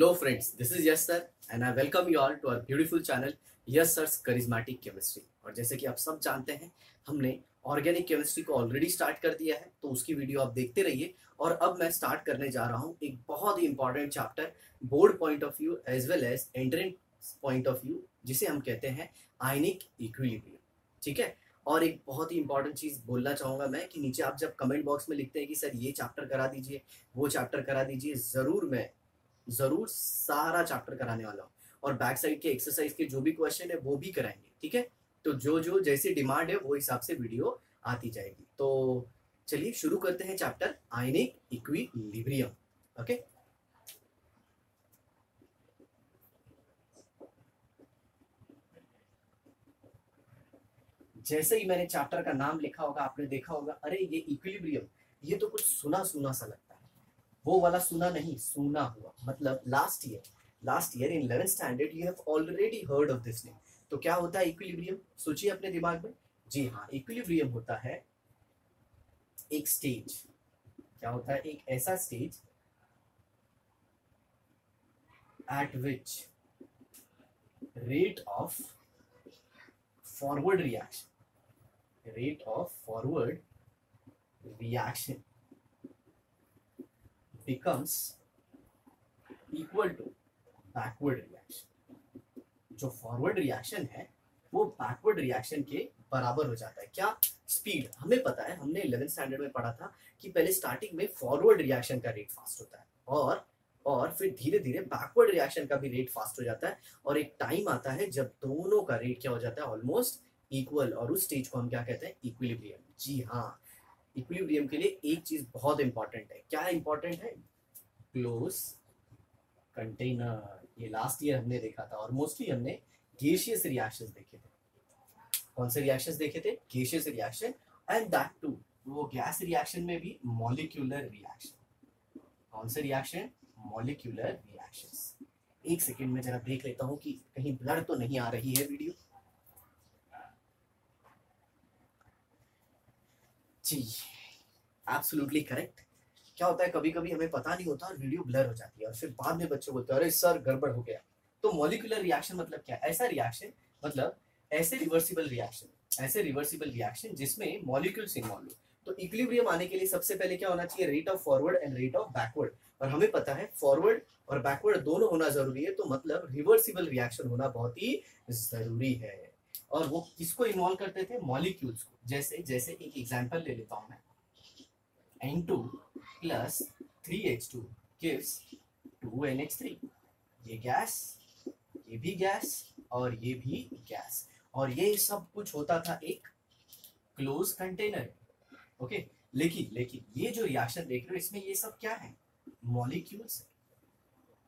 Hello friends, this is Yes Sir and I welcome you all to our beautiful channel Yes Sir's Charismatic Chemistry। और जैसे कि आप सब जानते हैं हमने ऑर्गेनिक केमिस्ट्री को ऑलरेडी स्टार्ट कर दिया है, तो उसकी वीडियो आप देखते रहिए। और अब मैं स्टार्ट करने जा रहा हूँ एक बहुत ही important chapter board point of view as well as entrance point of view, जिसे हम कहते हैं आयनिक इक्विलिब्रियम। ठीक है, और एक बहुत ही इंपॉर्टेंट चीज बोलना चाहूंगा मैं कि नीचे आप जब कमेंट बॉक्स में लिखते हैं कि सर ये चैप्टर करा दीजिए, वो चैप्टर करा दीजिए, मैं जरूर सारा चैप्टर कराने वाला हूँ। और बैक साइड के एक्सरसाइज के जो भी क्वेश्चन है वो भी कराएंगे। ठीक है, तो जो जो जैसी डिमांड है वो हिसाब से वीडियो आती जाएगी। तो चलिए शुरू करते हैं चैप्टर आयनिक इक्विलिब्रियम। ओके, जैसे ही मैंने चैप्टर का नाम लिखा होगा आपने देखा होगा, अरे ये इक्विलिब्रियम, ये तो कुछ सुना सुना सा लगता है। वो वाला सुना नहीं, सुना हुआ, मतलब last year in 11th standard you have already heard of this name. तो क्या होता है इक्विलिब्रियम, सोचिए अपने दिमाग में। जी हाँ, इक्विलिब्रियम होता है एक स्टेज। क्या होता है? एक ऐसा stage eight which rate of forward reaction becomes equal to backward reaction। जो फॉरवर्ड रिएक्शन है वो बैकवर्ड रिएक्शन के बराबर हो जाता है। क्या? स्पीड। हमें पता है, हमने 11th स्टैंडर्ड में पढ़ा था कि पहले स्टार्टिंग में फॉरवर्ड रिएक्शन का रेट फास्ट होता है और फिर धीरे धीरे बैकवर्ड रिएक्शन का भी रेट फास्ट हो जाता है। और एक टाइम आता है जब दोनों का रेट क्या हो जाता है, ऑलमोस्ट इक्वल, और उस स्टेज को हम क्या कहते हैं? इक्विलिब्रियम। जी हाँ, इक्विलिब्रियम के लिए एक चीज बहुत इंपॉर्टेंट है। क्या इंपॉर्टेंट है? Close container. ये लास्ट ईयर हमने देखा था और मोस्टली हमने गैसियस रिएक्शंस देखे थे। कौन से रिएक्शंस देखे थे? Gaseous reaction, and that too वो गैस रिएक्शन में भी मॉलिक्यूलर रिएक्शन। कौन से रिएक्शन? Molecular reactions. एक सेकेंड में जरा देख लेता हूं कि कहीं ब्लर तो नहीं आ रही है वीडियो। जी, एब्सोल्युटली करेक्ट। क्या होता है, कभी कभी हमें पता नहीं होता और वीडियो ब्लर हो जाती है और फिर बाद में बच्चे बोलते हैं अरे सर गड़बड़ हो गया। तो मॉलिक्यूलर रिएक्शन मतलब क्या? ऐसा रिएक्शन, मतलब ऐसे रिवर्सिबल रिएक्शन जिसमें मॉलिक्यूल्स इन्वॉल्व हो। तो इक्विलिब्रियम आने के लिए सबसे पहले क्या होना चाहिए? Rate of forward and rate of backward. और हमें पता है फॉरवर्ड और बैकवर्ड दोनों होना जरूरी है, तो मतलब रिवर्सिबल रिएक्शन होना बहुत ही जरूरी है। और वो किसको इन्वॉल्व करते थे? मॉलिक्यूल्स को। जैसे एक एग्जांपल ले लेता हूं मैं, N2 plus 3H2 gives 2NH3। ये गैस, ये भी गैस और ये भी गैस, और ये सब कुछ होता था एक क्लोज कंटेनर। ओके, लेकिन ये जो रिएक्शन देख रहे हो इसमें ये सब क्या है? मॉलिक्यूल्स।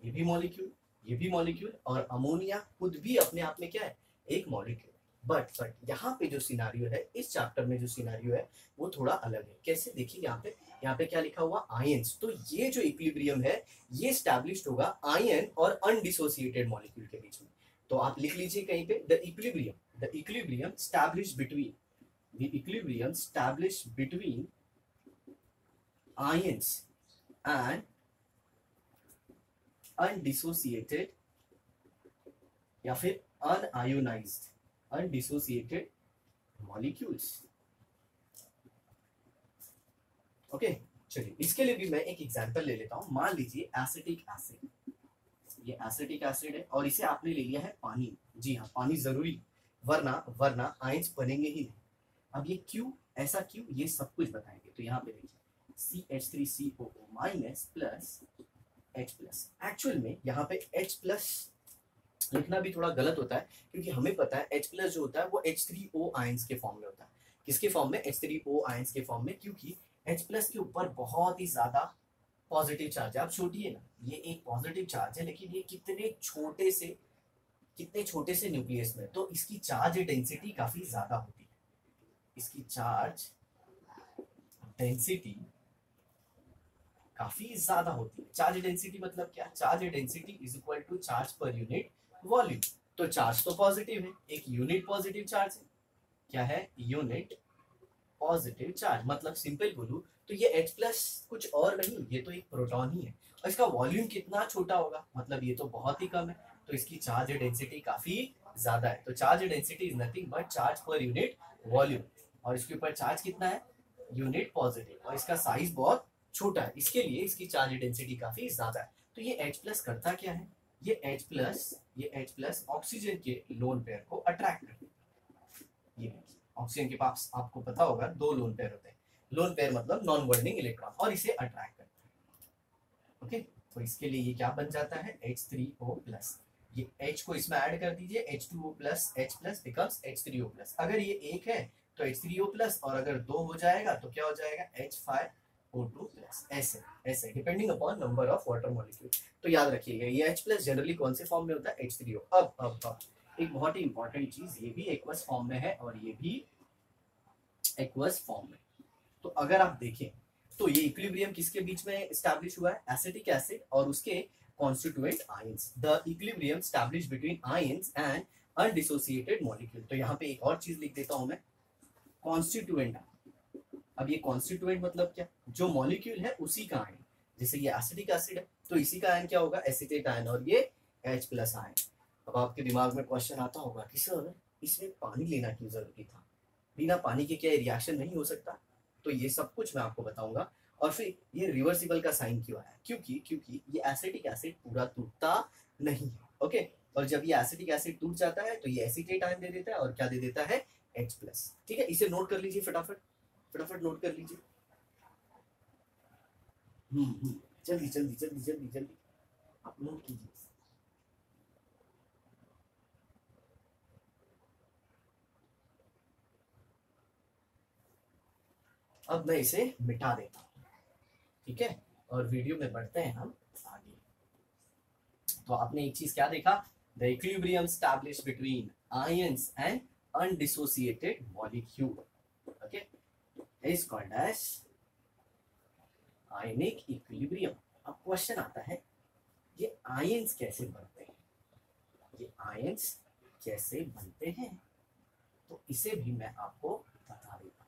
ये भी मॉलिक्यूल और अमोनिया खुद भी अपने आप में क्या है? एक मॉलिक्यूल। बट यहाँ पे जो सिनारियो है, इस चैप्टर में जो सिनारियो है वो थोड़ा अलग है। कैसे? देखिए यहाँ पे क्या लिखा हुआ? आयंस। तो ये जो इक्विलिब्रियम है ये एस्टैब्लिश्ड होगा आयन और अनडिसोसिएटेड मॉलिक्यूल के बीच में। तो आप लिख लीजिए कहीं पे, the equilibrium established between ions and undissociated या फिर अनडिसोसिएटेड मॉलिक्यूल्स। ओके, चलिए इसके लिए भी मैं एक एग्जांपल ले लेता हूं। मान लीजिए एसिटिक एसिड, ये एसिटिक एसिड है और इसे आपने ले लिया है पानी। जी हाँ, पानी जरूरी, वरना आयंस बनेंगे ही नहीं। अब ये क्यों, ऐसा क्यों, ये सब कुछ बताएंगे। तो यहाँ पे देखिए CH3COO minus plus H plus. Actual में यहाँ पे H प्लस लिखना भी थोड़ा गलत होता है, क्योंकि हमें पता है H प्लस जो होता है वो H3O आयंस के फॉर्म में होता है। किसके फॉर्म में? H3O आयंस के फॉर्म में, क्योंकि H प्लस के ऊपर बहुत ही ज्यादा पॉजिटिव चार्ज है। आप छोड़िए ना, ये एक पॉजिटिव चार्ज है, लेकिन ये कितने छोटे से न्यूक्लियस में, तो इसकी चार्ज डेंसिटी काफी ज्यादा होती है। इसकी चार्ज डेंसिटी काफी ज्यादा होती है। चार्ज डेंसिटी मतलब क्या? Charge density is equal to charge per unit volume. तो चार्ज तो पॉजिटिव है, एक यूनिट पॉजिटिव चार्ज है। क्या है? Unit positive charge. मतलब सिंपल बोलूं तो ये H प्लस कुछ और नहीं, ये तो एक प्रोटॉन ही है। और इसका वॉल्यूम कितना छोटा होगा, मतलब ये तो बहुत ही कम है, तो इसकी चार्ज डेंसिटी काफी ज्यादा है। तो charge density is nothing but charge per unit volume, और इसके ऊपर चार्ज कितना है, यूनिट पॉजिटिव, और इसका साइज बहुत छोटा है, इसके लिए इसकी चार्ज डेंसिटी काफी ज्यादा है। तो ये H प्लस करता क्या है, ये H प्लस ऑक्सीजन के लोन पेयर को अट्रैक्ट करता है। ये ऑक्सीजन के पास आपको पता होगा 2 लोन पेयर होते हैं, लोन पेयर मतलब नॉन बॉन्डिंग इलेक्ट्रॉन, और इसे अट्रैक्ट करता है। ओके, तो इसके लिए ये क्या बन जाता है, H3O प्लस, ये H को इसमें ऐड कर दीजिए, H2O plus, H plus becomes H3O plus. अगर ये 1 है तो H3O प्लस, और अगर 2 हो जाएगा तो क्या हो जाएगा, H5O2 प्लस, ऐसे ऐसे depending upon number of water molecule. तो याद रखिएगा ये H प्लस जनरली कौन से फॉर्म में होता है, H3O। अब एक बहुत ही इंपॉर्टेंट चीज, ये भी एक्वस फॉर्म में है और ये भी एक्वस फॉर्म में। तो अगर आप देखें तो ये इक्विलिब्रियम किसके बीच में एस्टैब्लिश हुआ है, एसिटिक एसिड और उसके constituent ions. The equilibrium establish between ions and undissociated molecule. तो यहाँ पे एक और चीज लिख देता हूं मैं, कॉन्स्टिट्यूएंट। अब ये कॉन्स्टिट्यूएंट मतलब क्या, जो मॉलिक्यूल है उसी का आयन, जैसे ये एसिटिक एसिड है तो इसी का आयन क्या होगा, एसिटेट आयन, और ये H प्लस आयन। अब आपके दिमाग में क्वेश्चन आता होगा कि सर इसमें पानी लेना क्यों जरूरी था, बिना पानी के क्या रिएक्शन नहीं हो सकता। तो ये सब कुछ मैं आपको बताऊंगा। और फिर ये रिवर्सिबल का साइन क्यों आया, क्योंकि ये एसिटिक एसिड पूरा टूटता नहीं है। ओके, और जब ये एसिटिक एसिड टूट जाता है तो ये एसीटेट आयन दे देता है, और क्या दे देता है, H प्लस। ठीक है, इसे नोट कर लीजिए, फटाफट नोट कर लीजिए। जल्दी जल्दी जल्दी जल्दी जल्दी आप नोट कीजिए। अब मैं इसे मिटा देता हूँ, ठीक है, और वीडियो में बढ़ते हैं हम आगे। तो आपने एक चीज क्या देखा, the equilibrium established between ions and undissociated molecule, okay, is called as ionic equilibrium. अब क्वेश्चन आता है ये आयंस कैसे बनते हैं, ये आयंस कैसे बनते हैं, तो इसे भी मैं आपको बता देता हूं।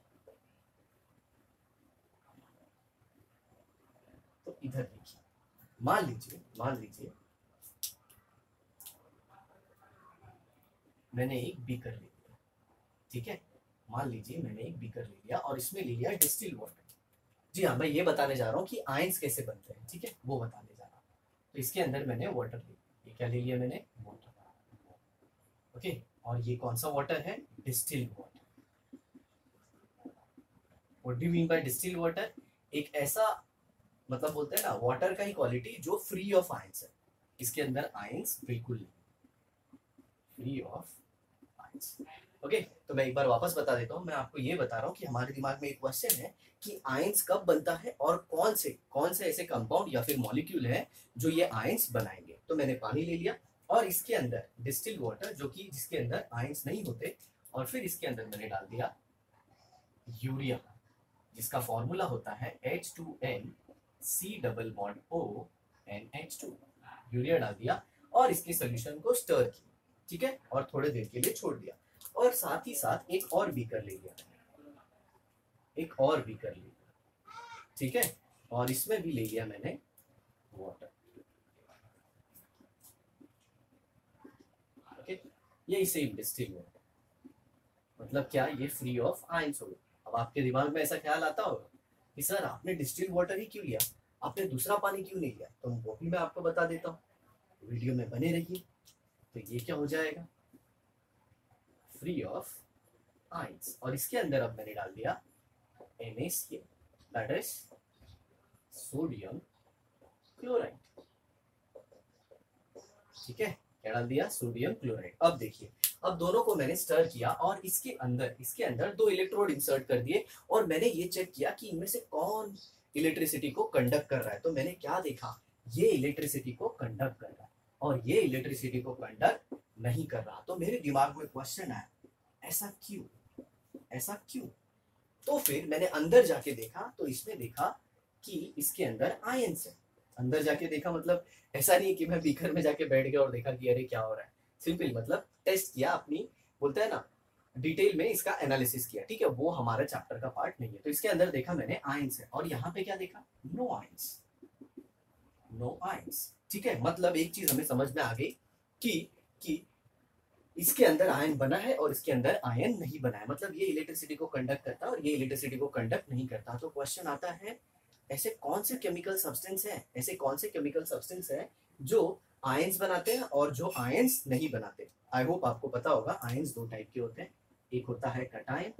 तो इधर देखिए, मान लीजिए मैंने एक बीकर ले लिया, ठीक है, मान लीजिए मैंने एक बीकर ले लिया और इसमें ले लिया डिस्टिल वाटर। जी हाँ, मैं ये बताने जा रहा हूँ कि आयंस कैसे बनते हैं, ठीक है, वो बताने जा रहा हूँ। तो इसके अंदर मैंने वाटर ले लिया, ये क्या ले लिया मैंने, वाटर। ओके, और ये कौन सा वाटर है, distil water. What do you mean by distil water, एक ऐसा मतलब बोलते हैं ना वाटर का ही क्वालिटी जो फ्री ऑफ आयंस है, इसके अंदर आयंस बिल्कुल नहीं, फ्री ऑफ आयंस। ओके, तो मैं एक बार वापस बता देता हूँ, मैं आपको ये बता रहा हूँ कि हमारे दिमाग में एक क्वेश्चन है कि आयंस कब बनता है और कौन से ऐसे कंपाउंड या फिर मॉलिक्यूल है जो ये आयंस बनाएंगे। तो मैंने पानी ले लिया और इसके अंदर डिस्टिल वाटर जो कि जिसके अंदर आयंस नहीं होते, और फिर इसके अंदर मैंने डाल दिया यूरिया, जिसका फॉर्मूला होता है H2N C double bond O NH2। Urea डाल दिया और इसके सॉल्यूशन को स्टर किया, ठीक है, और थोड़े देर के लिए छोड़ दिया, और साथ ही साथ एक और बीकर ले लिया, ठीक है, और इसमें भी ले लिया मैंने वाटर। ओके, ये सेम डिस्टिल वाटर, मतलब क्या, ये फ्री ऑफ आयंस हो गया। अब आपके दिमाग में ऐसा ख्याल आता होगा कि सर आपने डिस्टिल वाटर ही क्यों लिया, आपने दूसरा पानी क्यों नहीं लिया, तो वो भी मैं आपको बता देता हूँ, वीडियो में बने रहिए। तो ये क्या हो जाएगा, फ्री ऑफ आयंस, और इसके अंदर अब मैंने डाल दिया NaCl, that is sodium chloride, ठीक है, क्या डाल दिया, सोडियम क्लोराइड। अब देखिए, अब दोनों को मैंने स्टर किया और इसके अंदर 2 इलेक्ट्रोड इंसर्ट कर दिए, और मैंने ये चेक किया कि इनमें से कौन इलेक्ट्रिसिटी को कंडक्ट कर रहा है। तो मैंने क्या देखा, ये इलेक्ट्रिसिटी को कंडक्ट कर रहा है और ये इलेक्ट्रिसिटी को कंडक्ट नहीं कर रहा। तो मेरे दिमाग में क्वेश्चन आया, ऐसा क्यों। तो फिर मैंने अंदर जाके देखा, तो इसमें देखा कि इसके अंदर आयंस है। अंदर जाके देखा मतलब ऐसा नहीं कि मैं बीकर में जाके बैठ गया और देखा कि अरे क्या हो रहा है, सिंपल मतलब टेस्ट किया, अपनी बोलते हैं ना डिटेल में इसका एनालिसिस किया, ठीक है, वो हमारा चैप्टर का पार्ट नहीं है। तो इसके अंदर देखा मैंने आयंस है, और यहाँ पे क्या देखा, नो आयंस। No ions. ठीक है, मतलब एक चीज हमें समझ में आ गई कि इसके अंदर आयन बना है और इसके अंदर आयन नहीं बना है, मतलब ये इलेक्ट्रिसिटी को कंडक्ट करता है और ये इलेक्ट्रिसिटी को कंडक्ट नहीं करता। तो क्वेश्चन आता है ऐसे कौन से केमिकल सब्सटेंस है, ऐसे कौन से केमिकल सब्सटेंस है जो आयंस बनाते हैं और जो आयंस नहीं बनाते। आई होप आपको पता होगा आयंस दो टाइप के होते हैं, एक होता है कटायन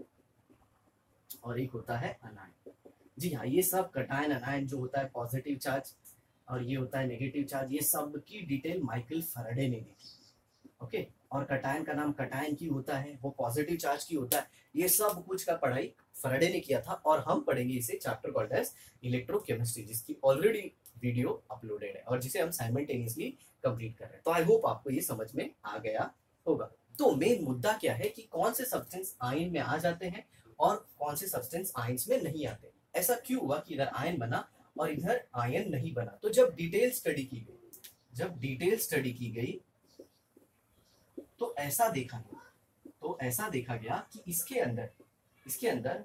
और एक होता है अनायन। जी हाँ, ये सब कटायन अनायन जो होता है पॉजिटिव चार्ज और ये होता है नेगेटिव चार्ज, ये सब की डिटेल माइकल फैराडे ने दी थी। ओके, और कटायन का नाम कटायन की होता है, वो पॉजिटिव चार्ज की होता है। ये सब कुछ का पढ़ाई फैराडे ने किया था और हम पढ़ेंगे इसे चैप्टर कॉल्ड एज इलेक्ट्रोकेमिस्ट्री, जिसकी ऑलरेडी वीडियो अपलोडेड है और जिसे हम साइमल्टेनियसली कंप्लीट कर रहे हैं। तो आई होप आपको ये समझ में आ गया होगा। तो मेन मुद्दा क्या है कि कौन से सब्सटेंस आयन में आ जाते हैं और कौन से सब्सटेंस आयंस में नहीं आते। ऐसा क्यों हुआ कि इधर आयन बना और इधर आयन नहीं बना। तो जब डिटेल स्टडी की गई तो ऐसा देखा गया कि इसके अंदर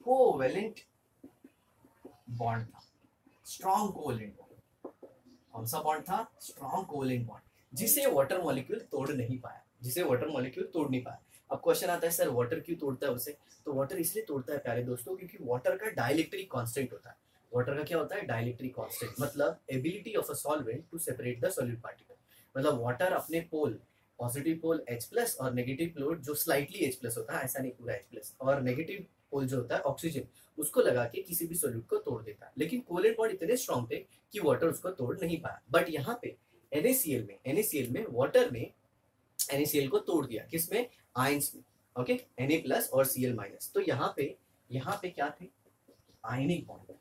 कोवेलेंट बॉन्ड था, स्ट्रॉन्ग कोवेलेंट बॉन्ड। कौन सा बॉन्ड था? स्ट्रॉन्ग कोवेलेंट बॉन्ड, जिसे वाटर मॉलिक्यूल तोड़ नहीं पाया। अब क्वेश्चन आता है सर वाटर क्यों तोड़ता है उसे? तो वाटर इसलिए तोड़ता है प्यारे दोस्तों क्योंकि वाटर का डाइलेक्ट्रिक कांस्टेंट होता है। वाटर का क्या होता है? डाइलेक्ट्रिक कांस्टेंट, मतलब ability of a solvent to separate the solid particle. मतलब वाटर अपने पोल, पॉजिटिव पोल H+ और नेगेटिव पोल जो स्लाइटली H+ होता है, ऐसा नहीं पूरा H+, और नेगेटिव पोल जो होता है ऑक्सीजन, उसको लगा के किसी भी सॉल्यूट को तोड़ देता है। लेकिन कोवेलेंट बॉन्ड इतने स्ट्रॉन्ग थे कि वाटर उसको तोड़ नहीं पाया। बट यहाँ पे NaCl में वाटर ने NaCl को तोड़ दिया, किसमें? आयंस में। ओके, Na+ और Cl-। तो यहाँ पे क्या थे? आयनिक बॉन्ड,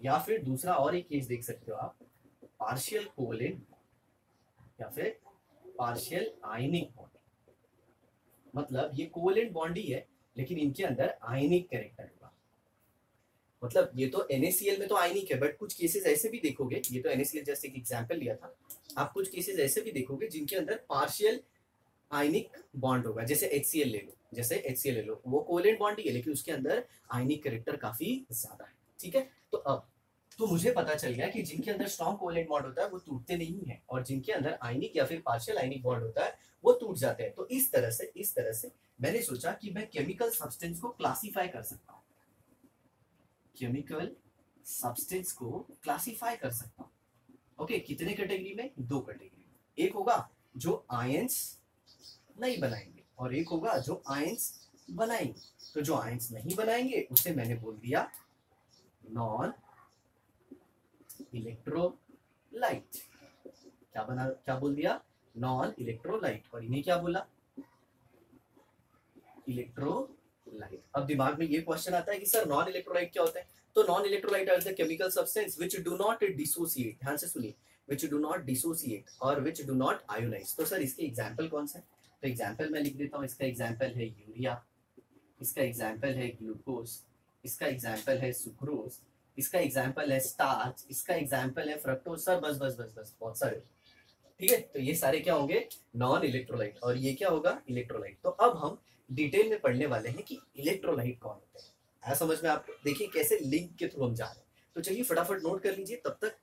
या फिर दूसरा और एक केस देख सकते हो आप, पार्शियल कोवेलेंट या फिर पार्शियल आयनिक बॉन्ड। मतलब ये कोवेलेंट बॉन्ड ही है लेकिन इनके अंदर आयनिक कैरेक्टर होगा। मतलब ये तो NaCl में तो आयनिक है, बट कुछ केसेस ऐसे भी देखोगे, ये तो NaCl जस्ट एक एग्जांपल लिया था, आप कुछ केसेस ऐसे भी देखोगे जिनके अंदर पार्शियल आयनिक बॉन्ड होगा। जैसे HCl ले लो, वो कोवेलेंट बॉन्ड ही है लेकिन उसके अंदर आयनिक कैरेक्टर काफी ज्यादा है। ठीक है, तो अब तो मुझे पता चल गया कि जिनके अंदर स्ट्रॉन्ग कोवेलेंट बॉन्ड होता है वो टूटते नहीं है और जिनके अंदर आयनिक या फिर पार्शियल आयनिक बॉन्ड होता है वो टूट जाते हैं। तो इस तरह से मैंने सोचा कि मैं केमिकल सब्सटेंस को क्लासिफाई कर सकता हूँ, ओके, कितने कैटेगरी में? 2 कैटेगरी में। एक होगा जो आयंस नहीं बनाएंगे और एक होगा जो आयंस बनाएंगे। तो जो आयंस नहीं बनाएंगे उसे मैंने बोल दिया नॉन इलेक्ट्रोलाइट। क्या बोल दिया? Non electrolyte. और इन्हें क्या बोला? इलेक्ट्रोलाइट। अब दिमाग में ये क्वेश्चन आता है कि सर नॉन इलेक्ट्रोलाइट क्या होता है? तो non electrolyte are the chemical substance which do not dissociate, ध्यान से सुनिए, व्हिच डू नॉट डिसोसिएट और व्हिच डू नॉट आयोनाइज। तो सर इसके एग्जांपल कौन से? तो एग्जांपल मैं लिख देता हूँ। इसका एग्जांपल है यूरिया, इसका एग्जांपल है ग्लूकोज, इसका एग्जांपल है सुक्रोज, इसका एग्जांपल है स्टार्च, इसका एग्जांपल है फ्रक्टोज। सर बस बहुत सारे। ठीक है, तो ये सारे क्या होंगे? Non electrolyte. और ये क्या होगा? इलेक्ट्रोलाइट। तो अब हम डिटेल में पढ़ने वाले हैं कि इलेक्ट्रोलाइट कौन होते हैं। आया समझ में आपको? देखिए कैसे लिंक के थ्रू हम जा रहे हैं। तो चलिए फटाफट नोट कर लीजिए, तब तक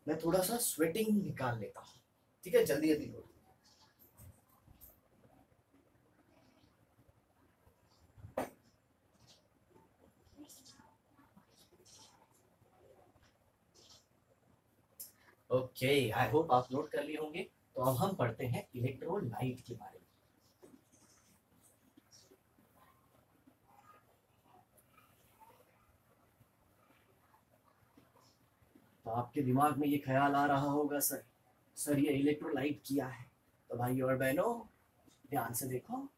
मैं थोड़ा सा स्वेटिंग निकाल लेता हूँ। ठीक है, जल्दी नोट। ओके, आई होप आप नोट कर लिए होंगे। तो अब हम पढ़ते हैं इलेक्ट्रोलाइट के बारे में। तो आपके दिमाग में ये ख्याल आ रहा होगा सर ये इलेक्ट्रोलाइट किया है। तो भाई और बहनों ध्यान से देखो,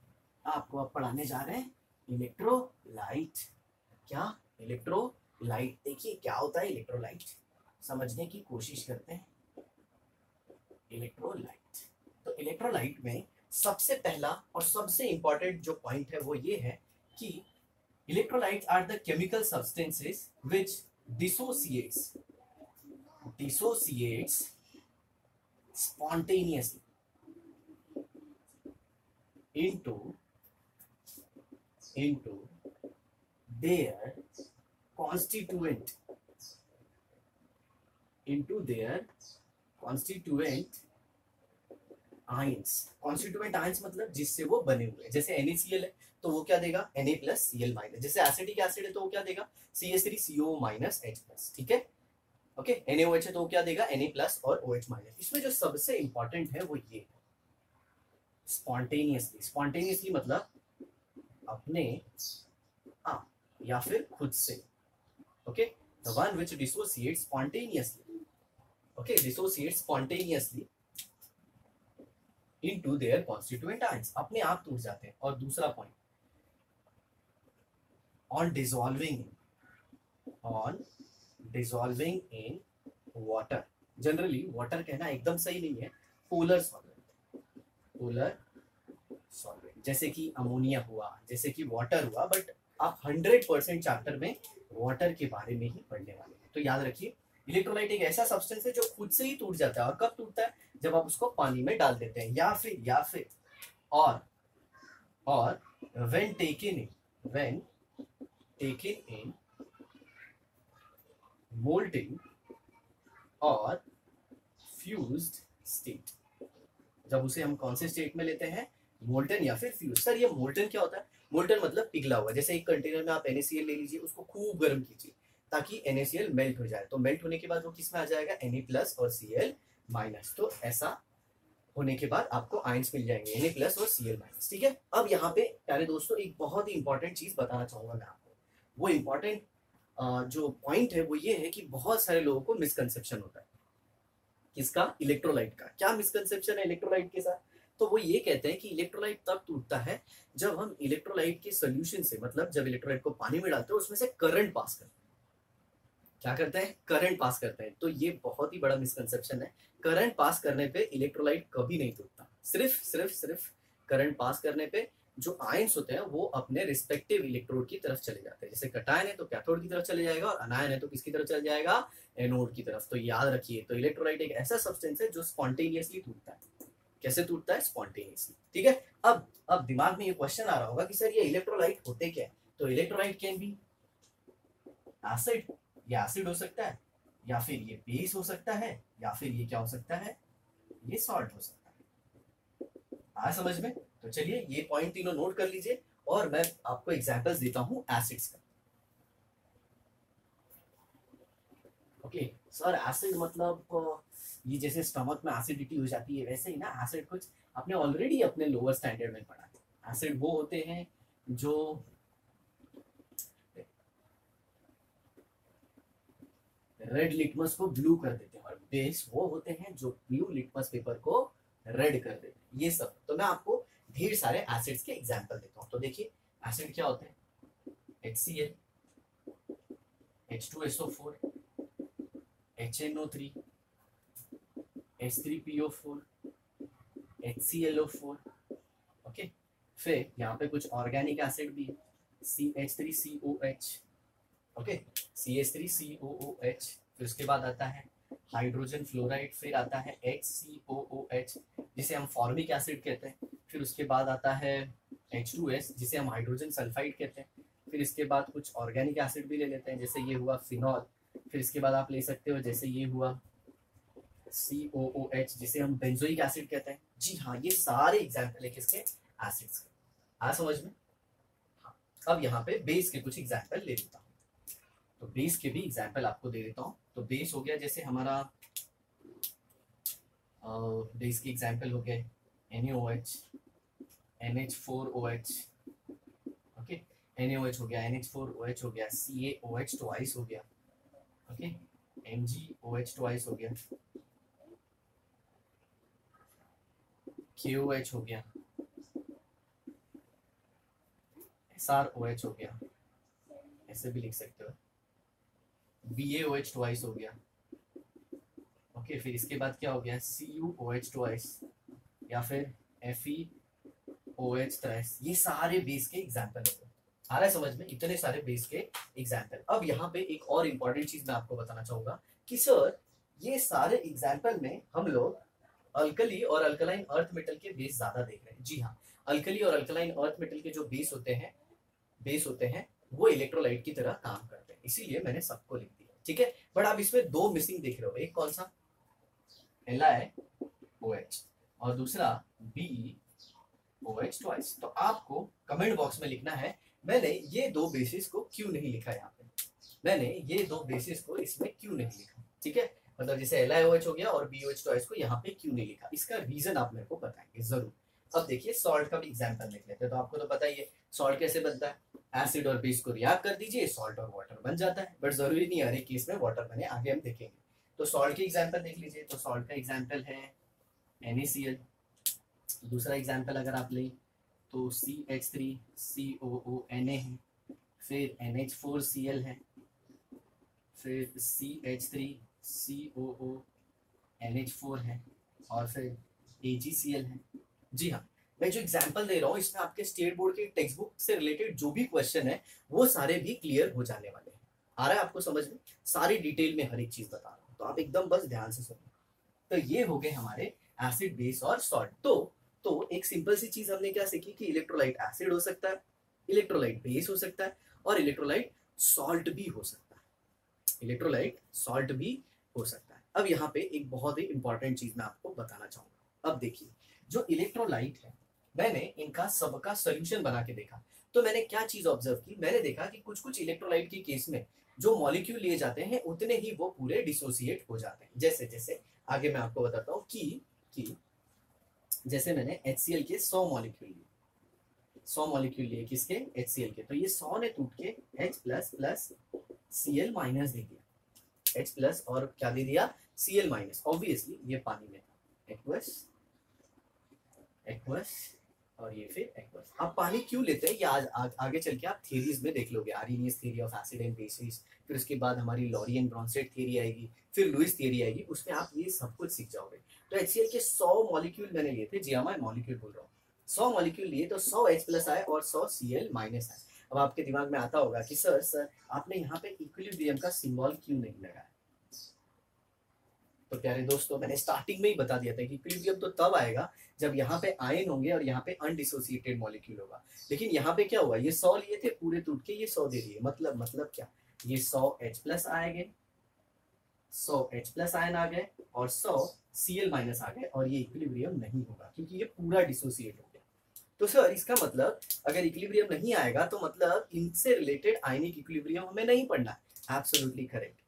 आपको अब पढ़ाने जा रहे हैं इलेक्ट्रोलाइट। क्या? इलेक्ट्रोलाइट। देखिए क्या होता है इलेक्ट्रोलाइट, समझने की कोशिश करते हैं। इलेक्ट्रोलाइट, तो इलेक्ट्रोलाइट में सबसे पहला और सबसे इंपॉर्टेंट जो पॉइंट है वो ये है कि electrolytes are the chemical substances which dissociates spontaneously into their constituent into their constituent ions. Constituent ions मतलब जिससे वो बने हुए हैं। जैसे NaCl है तो वो क्या देगा Na+Cl-। जैसे एसिटिक एसिड है तो वो क्या देगा CH3CO-H+। ठीक है, ओके। NaOH है तो वो क्या देगा Na+ और OH-। इसमें जो सबसे इंपॉर्टेंट है वो ये स्पॉन्टेनियसली। स्पॉन्टेनियसली मतलब अपने आप या फिर खुद से। Okay, the one which dissociates spontaneously, okay, dissociates spontaneously into their constituent ions, अपने आप टूट जाते हैं। और दूसरा point, on dissolving in water। Generally water कहना एकदम सही नहीं है, पोलर सॉल्वेंट जैसे कि अमोनिया हुआ, जैसे कि वाटर हुआ। बट आप 100% चैप्टर में वाटर के बारे में ही पढ़ने वाले हैं। तो याद रखिए, इलेक्ट्रोलाइट एक ऐसा सब्सटेंस है जो खुद से ही टूट जाता है। और कब टूटता है? जब आप उसको पानी में डाल देते हैं, या फिर और when taken in molten और फ्यूज्ड स्टेट। जब उसे हम कौन से स्टेट में लेते हैं? मोल्टन या फिर फ्यूज। सर ये मोल्टन क्या होता है? मोल्टन मतलब पिघला हुआ। जैसे एक कंटेनर में आप NaCl ले लीजिए, उसको खूब गर्म कीजिए ताकि NaCl मेल्ट हो जाए। तो मेल्ट होने के बाद वो किस में आ जाएगा? Na+ और Cl-। तो ऐसा होने के बाद आपको आयंस मिल जाएंगे Na+ और Cl-। ठीक है। अब यहाँ पे प्यारे दोस्तों एक बहुत ही इंपॉर्टेंट चीज बताना चाहूंगा मैं आपको। वो इंपॉर्टेंट जो पॉइंट है वो ये है कि बहुत सारे लोगों को मिसकंसेप्शन होता है। किसका? इलेक्ट्रोलाइट का। क्या मिसकंसेप्शन है इलेक्ट्रोलाइट के साथ? तो वो ये कहते हैं कि इलेक्ट्रोलाइट तब टूटता है जब हम इलेक्ट्रोलाइट के सोल्यूशन से, मतलब जब इलेक्ट्रोलाइट को पानी में डालते हैं उसमें से करंट पास करते हैं। क्या करते हैं? करंट पास करते हैं। तो ये बहुत ही बड़ा मिसकंसेप्शन है। करंट पास करने पे इलेक्ट्रोलाइट कभी नहीं टूटता। सिर्फ करंट पास करने पे जो आयंस होते हैं वो अपने रिस्पेक्टिव इलेक्ट्रोड की तरफ चले जाते हैं। जैसे कटायन है तो कैथोड की तरफ चले जाएगा, और अनायन है तो किसकी तरफ चले जाएगा? एनोड की तरफ। तो याद रखिए, तो इलेक्ट्रोलाइट एक ऐसा सब्सटेंस है जो स्पॉन्टेनियसली टूटता है। कैसे टूटता है? स्पॉन्टेनियसली। ठीक है। अब दिमाग में ये क्वेश्चन आ रहा होगा कि सर ये इलेक्ट्रोलाइट होते क्या है? तो इलेक्ट्रोलाइट कैन बी एसिड, ये एसिड हो सकता है, या फिर ये बेस हो सकता है, या फिर ये क्या हो सकता है? ये सॉल्ट हो सकता है। आ समझ में? तो चलिए ये पॉइंट तीनों नोट कर लीजिए, और मैं आपको एग्जांपल्स देता हूं एसिड्स का। ओके सर, एसिड मतलब ये जैसे स्टमक में एसिडिटी हो जाती है, वैसे ही ना एसिड कुछ आपने ऑलरेडी अपने लोअर स्टैंडर्ड में पढ़ा है। एसिड वो होते हैं जो रेड लिटमस को ब्लू कर देते हैं, और बेस वो होते हैं जो ब्लू लिटमस पेपर को रेड कर देते हैं। ये सब तो मैं आपको ढेर सारे एसिड्स के एग्जांपल देता हूं। तो देखिए एसिड क्या होते हैं? HCl, H2SO4, HNO3, H3PO4, HClO4। Okay, फिर यहाँ पे कुछ ऑर्गेनिक एसिड भी है, CH3COH। Okay, CH3COOH। फिर उसके बाद आता है हाइड्रोजन फ्लोराइड, फिर आता है HCOOH जिसे हम फॉर्मिक एसिड कहते हैं। फिर उसके बाद आता है H2S जिसे हम हाइड्रोजन सल्फाइड कहते हैं। फिर इसके बाद कुछ ऑर्गेनिक एसिड भी ले लेते हैं, जैसे ये हुआ फिनॉल। फिर इसके बाद आप ले सकते हो जैसे ये हुआ COOH जिसे हम बेंजोइक एसिड कहते हैं। जी हाँ, ये सारे एग्जाम्पल है किसके? एसिड्स के। आ समझ में? हाँ। अब यहाँ पे बेस के कुछ एग्जाम्पल ले लेता हूँ। तो बेस के भी एग्जाम्पल आपको दे देता हूँ। तो बेस हो गया जैसे हमारा बेस के एग्जाम्पल हो गए NaOH, NH4OH। ओके, NaOH हो गया, NH4OH हो गया, CaOH ट्वाइस हो गया, ओके, MgOH ट्वाइस हो गया, KOH हो गया, SrOH हो गया, ऐसे भी लिख सकते हो, BaOH ट्वाइस हो गया। ओके, फिर इसके बाद क्या हो गया? CuOH ट्वाइस, या फिर FeOH थ्राइस। ये सारे बेस के एग्जाम्पल हो गए। आ रहा है समझ में? इतने सारे बेस के एग्जाम्पल। अब यहाँ पे एक और इम्पोर्टेंट चीज मैं आपको बताना चाहूंगा कि सर ये सारे एग्जाम्पल में हम लोग अल्कली और अल्कलाइन अर्थ मेटल के बेस ज्यादा देख रहे हैं। जी हाँ, अल्कली और अल्कलाइन अर्थ मेटल के जो बेस होते हैं वो इलेक्ट्रोलाइट की तरह काम करते हैं, इसीलिए मैंने सबको लिख दिया। ठीक है। बट आप इसमें दो मिसिंग देख रहे हो, एक कौन सा LiOH और दूसरा BOH ट्वाइस। तो आपको कमेंट बॉक्स में लिखना है मैंने ये दो बेसिस को क्यों नहीं लिखा, यहाँ पे मैंने ये दो बेसिस को इसमें क्यों नहीं लिखा, ठीक है। मतलब जैसे LiOH हो गया और BOH ट्वाइस को यहाँ पे क्यों नहीं लिखा, इसका रीजन आप मेरे को बताएंगे जरूर। अब देखिए सॉल्ट का भी एग्जांपल देख लेते हैं। तो आपको तो पता ही है सॉल्ट कैसे बनता है, एसिड और बेस को रिएक्ट कर दीजिए, सॉल्ट और वाटर बन जाता है। बट जरूरी नहीं हर एक केस में वाटर बने, आगे हम देखेंगे। तो सॉल्ट के एग्जांपल देख लीजिए। तो सॉल्ट का एग्जांपल है NaCl। दूसरा एग्जांपल अगर आप लें तो CH3COONa है, फिर NH4Cl है, फिर CH3COONH4 है, और फिर AgCl है। जी हाँ, मैं जो एग्जांपल दे रहा हूँ इसमें आपके स्टेट बोर्ड के टेक्स्ट बुक से रिलेटेड जो भी क्वेश्चन है वो सारे भी क्लियर हो जाने वाले हैं। आ रहा है आपको समझ में, सारी डिटेल में हर एक चीज बता रहा हूँ, तो आप एकदम बस ध्यान से सुनो। तो ये हो गए हमारे एसिड बेस और सॉल्ट। तो एक सिंपल सी चीज हमने क्या सीखी कि इलेक्ट्रोलाइट एसिड हो सकता है, इलेक्ट्रोलाइट बेस हो सकता है, और इलेक्ट्रोलाइट सॉल्ट भी हो सकता है, इलेक्ट्रोलाइट सॉल्ट भी हो सकता है। अब यहाँ पे एक बहुत ही इंपॉर्टेंट चीज मैं आपको बताना चाहूंगा। अब देखिए जो इलेक्ट्रोलाइट है मैंने इनका सबका सोल्यूशन बना के देखा। तो मैंने क्या चीज ऑब्जर्व की, मैंने देखा कि कुछ कुछ इलेक्ट्रोलाइट के केस में जो मॉलिक्यूल लिए जाते हैं उतने ही वो पूरे डिसोसिएट हो जाते हैं। जैसे जैसे आगे मैं आपको बताता हूँ कि जैसे मैंने HCl के 100 मॉलिक्यूल लिए, 100 मॉलिक्यूल लिए किसके, HCl के। तो ये 100 ने टूट के H plus plus Cl minus दे दिया, H प्लस और क्या दे दिया, Cl माइनस। ऑब्वियसली ये पानी में था, एक्वस एक्वस और ये फिर एक्वस। आप पानी क्यों लेते हैं ये आगे चल के आप थ्योरीज में देख लोगे, Arrhenius theory of acid and bases, फिर उसके बाद हमारी लॉरियन ब्रॉन्सेट थ्योरी आएगी, फिर लुईस थ्योरी आएगी, उसमें आप ये सब कुछ सीख जाओगे। तो HCl के 100 मॉलिक्यूल मैंने लिए थे, जी हाँ मैं मॉलिक्यूल बोल रहा हूँ, 100 मॉलिक्यूल लिए तो 100 H प्लस आए और 100 Cl माइनस आए। अब आपके दिमाग में आता होगा कि सर आपने यहाँ पे इक्विलिब्रियम का सिंबल क्यों नहीं लगाया। तो प्यारे दोस्तों मैंने स्टार्टिंग में ही बता दिया था कि इक्विलिब्रियम तो तब आएगा जब यहाँ पे आयन होंगे और यहाँ पे अनडिसोसिएटेड मॉलिक्यूल होगा। लेकिन यहाँ पे क्या हुआ, ये 100 लिए थे पूरे टूट के ये 100 दे दिए, मतलब क्या, ये 100 H प्लस आएंगे, 100 H प्लस आयन आ गए और 100 Cl माइनस आ गए, और ये इक्विलिब्रियम नहीं होगा क्योंकि ये पूरा डिसोसिएट हो गया। तो सर इसका मतलब अगर इक्विलिब्रियम नहीं आएगा तो मतलब इनसे रिलेटेड आयनिक इक्विलिब्रियम हमें नहीं पढ़ना है। Absolutely correct.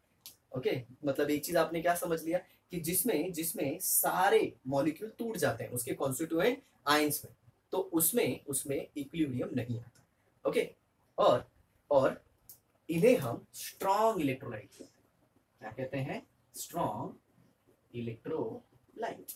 ओके मतलब एक चीज आपने क्या समझ लिया कि जिसमें सारे मॉलिक्यूल टूट जाते हैं उसके कॉन्स्टिट्यूएंट आयंस में, तो उसमें इक्विलिब्रियम नहीं आता। ओके और इन्हें हम स्ट्रॉन्ग इलेक्ट्रोलाइट कहते हैं। क्या कहते हैं, स्ट्रॉन्ग इलेक्ट्रोलाइट।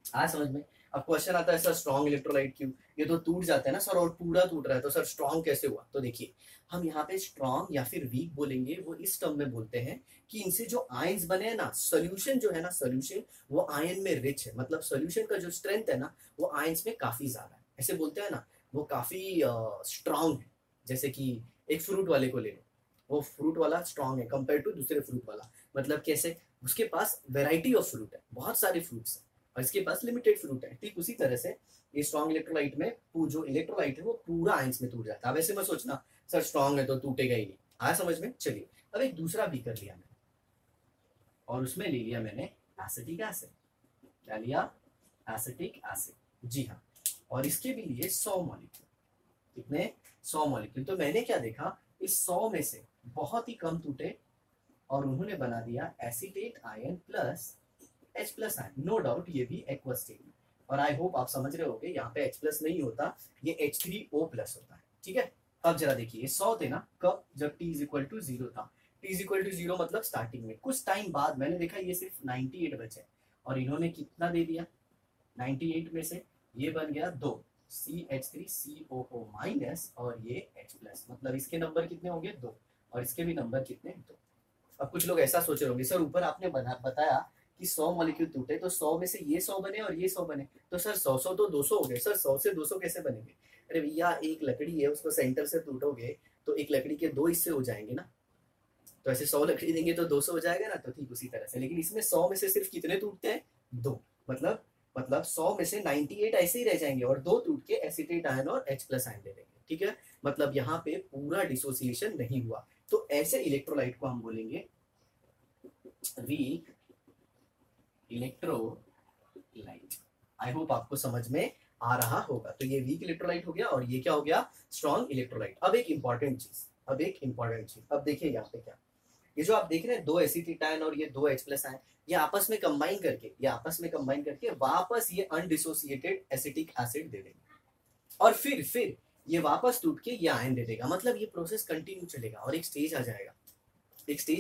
आ समझ में। अब क्वेश्चन आता है सर स्ट्रॉन्ग इलेक्ट्रोलाइट क्यों, ये तो टूट जाता है ना सर और पूरा टूट रहा है, तो सर स्ट्रॉन्ग कैसे हुआ। तो देखिए हम यहाँ पे स्ट्रॉन्ग या फिर वीक बोलेंगे, वो इस टर्म में बोलते हैं कि इनसे जो आयंस बने हैं ना, सोल्यूशन जो है ना, सोल्यूशन वो आयन में रिच है, मतलब सोल्यूशन का जो स्ट्रेंथ है ना वो आयंस में काफी ज्यादा है। ऐसे बोलते हैं ना वो काफी स्ट्रॉन्ग है। जैसे कि एक फ्रूट वाले को ले लो, वो फ्रूट वाला स्ट्रॉन्ग है कंपेयर टू दूसरे फ्रूट वाला। मतलब कैसे, उसके पास वेराइटी ऑफ फ्रूट है, बहुत सारे फ्रूट्स है, और इसके पास लिमिटेड फ्रूट है। ठीक उसी तरह से ये स्ट्रॉन्ग इलेक्ट्रोलाइट में जो इलेक्ट्रोलाइट है वो पूरा आयंस में टूट जाता है। अब ऐसे मत सोचना सर स्ट्रॉन्ग है तो टूटेगा ही नहीं, आया समझ में। चलिए अब एक दूसरा बीकर लिया मैंने और उसमें ले लिया मैंने एसिटिक एसिड। क्या लिया, एसिटिक एसिड, जी हाँ। और इसके भी लिए 100 मॉलिक्यूल, कितने, 100 मॉलिक्यूल। तो मैंने क्या देखा, इस 100 में से बहुत ही कम टूटे और उन्होंने बना दिया acetate ion plus H plus ion. No doubt ये भी एक्वस स्टेट में, और आई होप आप समझ रहे होंगे यहाँ पे H प्लस नहीं होता, ये H3O प्लस होता है। ठीक है, अब जरा देखिए 100 थे ना कब, जब t इक्वल टू 0 था। t इक्वल टू 0 मतलब स्टार्टिंग में, कुछ टाइम बाद मैंने देखा ये सिर्फ 98 बचे और इन्होंने कितना दे दिया, 98 में से ये बन गया 2 CH3COO माइनस और ये H प्लस, मतलब इसके नंबर कितने होंगे 2 और इसके भी नंबर कितने 2। अब कुछ लोग ऐसा सोच रहे होंगे सर ऊपर आपने बताया कि 100 मॉलिक्यूल टूटे तो 100 में से ये 100 बने और ये 100 बने, तो सर 100 तो 200 हो गए। सर 100 से 200 कैसे बनेंगे, अरे भैया एक लकड़ी है उसको सेंटर से टूटोगे तो एक लकड़ी के 2 हिस्से हो जाएंगे ना, तो ऐसे 100 लकड़ी देंगे तो 200 हो जाएगा ना, तो ठीक उसी तरह से। लेकिन इसमें 100 में से सिर्फ कितने टूटते हैं, 2, मतलब 100 में से 98 ऐसे ही रह जाएंगे और 2 टूट के एसीटेट आयन और H प्लस आयन दे देंगे। ठीक है, मतलब यहाँ पे पूरा डिसोसिएशन नहीं हुआ, तो ऐसे इलेक्ट्रोलाइट को हम बोलेंगे वीक इलेक्ट्रोलाइट। आई होप आपको समझ में आ रहा होगा। तो ये वीक इलेक्ट्रोलाइट हो गया और ये क्या हो गया, स्ट्रॉन्ग इलेक्ट्रोलाइट। अब एक इंपॉर्टेंट चीज, अब देखिए यहाँ पे क्या, ये जो आप देख रहे हैं दो एसिटिटायन और ये दो H+ आयन, ये आपस में कंबाइन करके वापस ये अनडिसोसिएटेड एसिटिक एसिड दे देंगे और फिर ये वापस टूट के ये आयन दे देगा। मतलब ये प्रोसेस कंटिन्यू चलेगा और एक स्टेज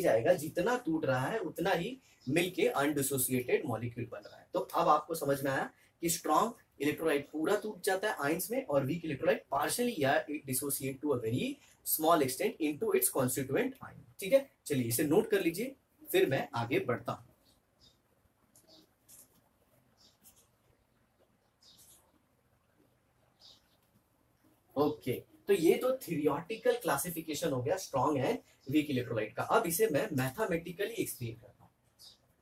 आएगा जितना टूट रहा है उतना ही मिलके अनडिसोसिएटेड मॉलिक्यूल बन रहा है। तो अब आपको समझ में आया कि स्ट्रॉन्ग इलेक्ट्रोलाइट पूरा टूट जाता है आयंस में और वीक इलेक्ट्रोलाइट पार्शियली या it dissociate to a very small extent into its constituent ion. ठीक है, चलिए इसे नोट कर लीजिए, फिर मैं आगे बढ़ता हूं। ओके, तो ये तो थियोरेटिकल क्लासिफिकेशन हो गया स्ट्रॉन्ग एंड वीक इलेक्ट्रोलाइट का। अब इसे मैं मैथमेटिकली एक्सप्लेन करता हूं।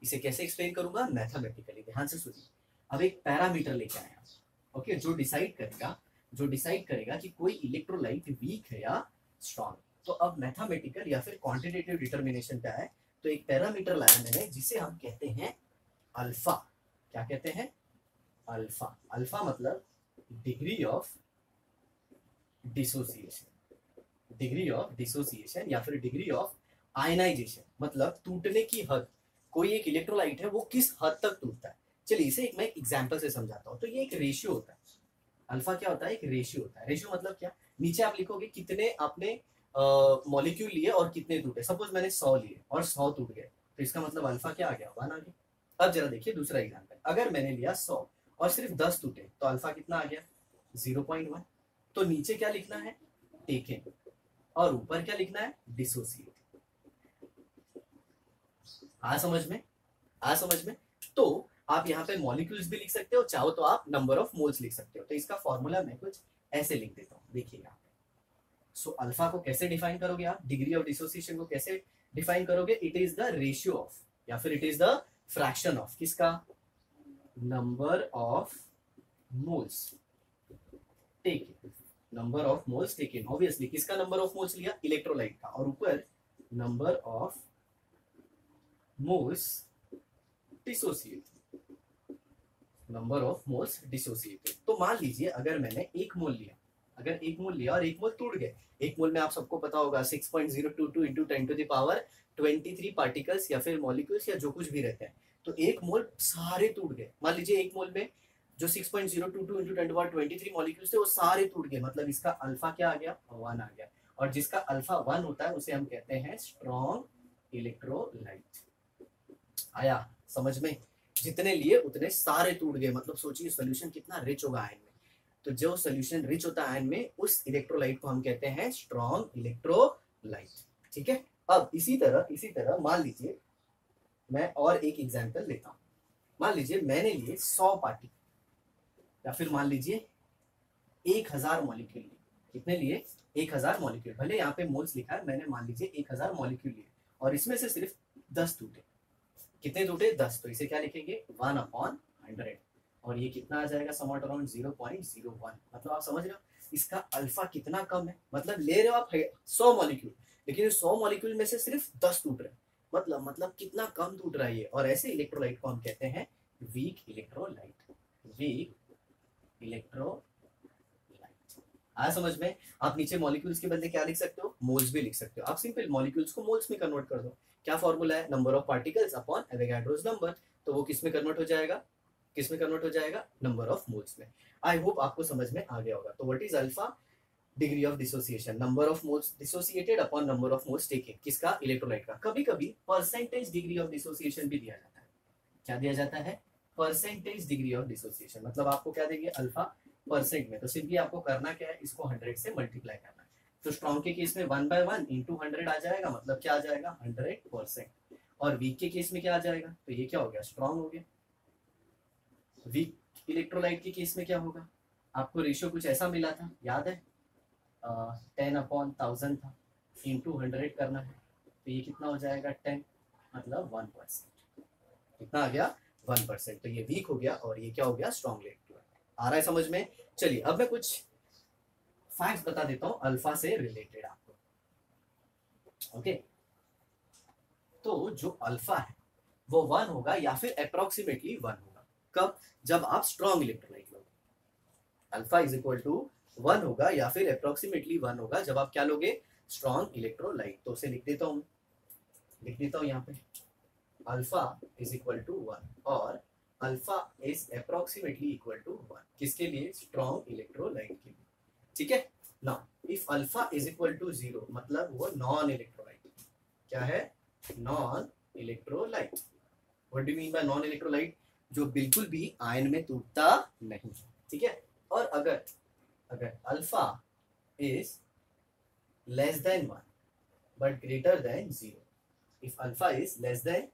इसे कैसे एक्सप्लेन करूंगा, मैथमेटिकली। ध्यान से सुनिए। अब एक पैरामीटर लेके आया, ओके, जो डिसाइड करेगा कि कोई इलेक्ट्रोलाइट वीक है या स्ट्रॉन्ग। तो अब मैथमेटिकल या फिर क्वांटिटेटिव डिटर्मिनेशन क्या है, तो एक पैरामीटर लाया मैंने जिसे हम कहते हैं अल्फा। क्या कहते हैं, अल्फा। अल्फा मतलब डिग्री ऑफ डिसोसिएशन या फिर डिग्री ऑफ आयनाइजेशन, मतलब टूटने की हद। कोई एक इलेक्ट्रोलाइट है वो किस हद तक टूटता है। चलिए इसे मैं एक एग्जांपल से समझाता हूं। तो ये एक रेशियो होता है, अल्फा क्या होता है, एक रेशियो होता है। रेशियो मतलब क्या, नीचे आप लिखोगे कितने आपने मॉलिक्यूल लिए और कितने टूटे। सपोज मैंने 100 लिए और 100 टूट गए, तो इसका मतलब अल्फा क्या आ गया, 1 आ गया। अब जरा देखिए दूसरा एग्जांपल, अगर मैंने लिया 100 और सिर्फ 10 टूटे तो अल्फा कितना आ गया, 0.1। तो नीचे क्या लिखना है, टेकन, और ऊपर क्या लिखना है, डिसोसिएट। आ समझ में। तो आप यहाँ पे मॉलिक्यूल्स भी लिख सकते हो, चाहो तो आप नंबर ऑफ मोल्स लिख सकते हो। तो इसका फॉर्मूला मैं कुछ ऐसे लिख देता हूँ, देखिए यहाँ पे। सो अल्फा को कैसे डिफाइन करोगे आप, डिग्री ऑफ डिसोसिएशन को कैसे डिफाइन करोगे, it is the ratio of या फिर it is the fraction of किसका, number of moles taken. Number of moles taken, obviously किसका नंबर ऑफ मोल्स लिया, इलेक्ट्रोलाइट का, और ऊपर number of moles dissociated, number of moles dissociated. तो मान लीजिए अगर मैंने 1 मोल लिया, और 1 मोल टूट गए। 1 मोल में आप सबको पता होगा 6.022 into 10 to the power 23 particles या फिर मॉलिक्यूल्स या जो कुछ भी रहते हैं। तो 1 मोल सारे टूट गए। मान लीजिए 1 मोल में जो 6.022 इंटू 10 टू पावर 23 मॉलिक्यूल्स थे वो सारे टूट गए, मतलब इसका अल्फा क्या आ गया, 1 आ गया। और जिसका अल्फा 1 होता है उसे हम कहते हैं स्ट्रॉन्ग इलेक्ट्रोलाइट। आया समझ में, जितने लिए उतने सारे टूट गए। मतलब सोचिए सॉल्यूशन कितना रिच होगा आयन में। तो जो सॉल्यूशन रिच होता है आयन में, उस इलेक्ट्रोलाइट को हम कहते हैं स्ट्रॉन्ग इलेक्ट्रोलाइट। ठीक है, अब इसी तरह मान लीजिए मैं और एक एग्जांपल लेता हूं। मान लीजिए मैंने लिए 100 पार्टिकल या फिर मान लीजिए 1000 मॉलिक्यूल लिए। कितने लिए, 1000 मॉलिक्यूल। भले यहाँ पे मोल्स लिखा है, मैंने मान लीजिए 1000 मॉलिक्यूल लिए और इसमें से सिर्फ 10 टूटे। कितने टूटे, 10। तो इसे क्या लिखेंगे, 1/100। और ये कितना आ जाएगा, समवॉट अराउंड 0.01। मतलब आप समझ रहे हो इसका अल्फा कितना कम है। मतलब ले रहे हो आप 100 मॉलिक्यूल, लेकिन 100 मॉलिक्यूल में से सिर्फ 10 टूट रहे हैं। मतलब कितना कम टूट रहा है ये। और ऐसे इलेक्ट्रोलाइट को हम कहते हैं वीक इलेक्ट्रोलाइट। आया समझ में। आप नीचे मॉलिक्यूल्स के बदले क्या लिख सकते हो, मोल्स भी लिख सकते हो। आप सिंपल मॉलिक्यूल्स को मोल्स में कन्वर्ट कर दो। क्या फॉर्मूला है, number of particles upon Avogadro's number. तो वो किस में कन्वर्ट हो जाएगा, नंबर ऑफ मोल्स में। आई होप आपको समझ में आ गया होगा। तो what is alpha, degree of dissociation, number of moles dissociated upon number of moles taken, किसका, इलेक्ट्रोलाइट का। कभी कभी परसेंटेज डिग्री ऑफ डिसोसिएशन भी दिया जाता है। क्या दिया जाता है, परसेंटेज डिग्री ऑफ डिसोसिएशन। मतलब आपको क्या देंगे, अल्फा परसेंट में। तो सिंपली आपको करना क्या है, इसको 100 से मल्टीप्लाई करना है। तो स्ट्रॉन्ग के केस में 1/1 इंटू 100 आ जाएगा, मतलब क्या आ जाएगा, 100%। और वीक के केस में क्या आ जाएगा, तो ये क्या हो गया, स्ट्रॉन्ग हो गया। वीक इलेक्ट्रोलाइट के केस में क्या होगा, आपको रेशियो कुछ ऐसा मिला था, याद है, 10/1000 था, इंटू 100 करना है। तो ये कितना हो जाएगा, 10, मतलब 1%। कितना आ गया, 1%। तो ये वीक हो गया और ये क्या हो गया, स्ट्रॉन्ग इलेक्ट्रोलाइट। आ रहा है समझ में। चलिए अब मैं कुछ फैक्ट्स बता देता हूं अल्फा से रिलेटेड आपको। ओके, तो जो अल्फा है वो 1 होगा या फिर अप्रोक्सीमेटली 1 होगा। कब? जब आप स्ट्रॉन्ग इलेक्ट्रोलाइट लोगे। अल्फा इज इक्वल टू 1 होगा या फिर अप्रोक्सीमेटली 1 होगा जब आप क्या लोगे? Strong electrolyte. तो उसे लिख देता हूँ, यहाँ पे अल्फा इज इक्वल टू 1 और alpha is approximately equal to 1 किसके लिए? स्ट्रॉन्ग इलेक्ट्रोलाइट के लिए। ठीक है ना? If alpha is equal to 0 मतलब वो नॉन इलेक्ट्रोलाइट। क्या है? Non electrolyte. What do mean by non electrolyte? जो बिल्कुल भी आयन में टूटता नहीं। ठीक है, और अगर alpha is less than 1 but greater than 0, if alpha is less than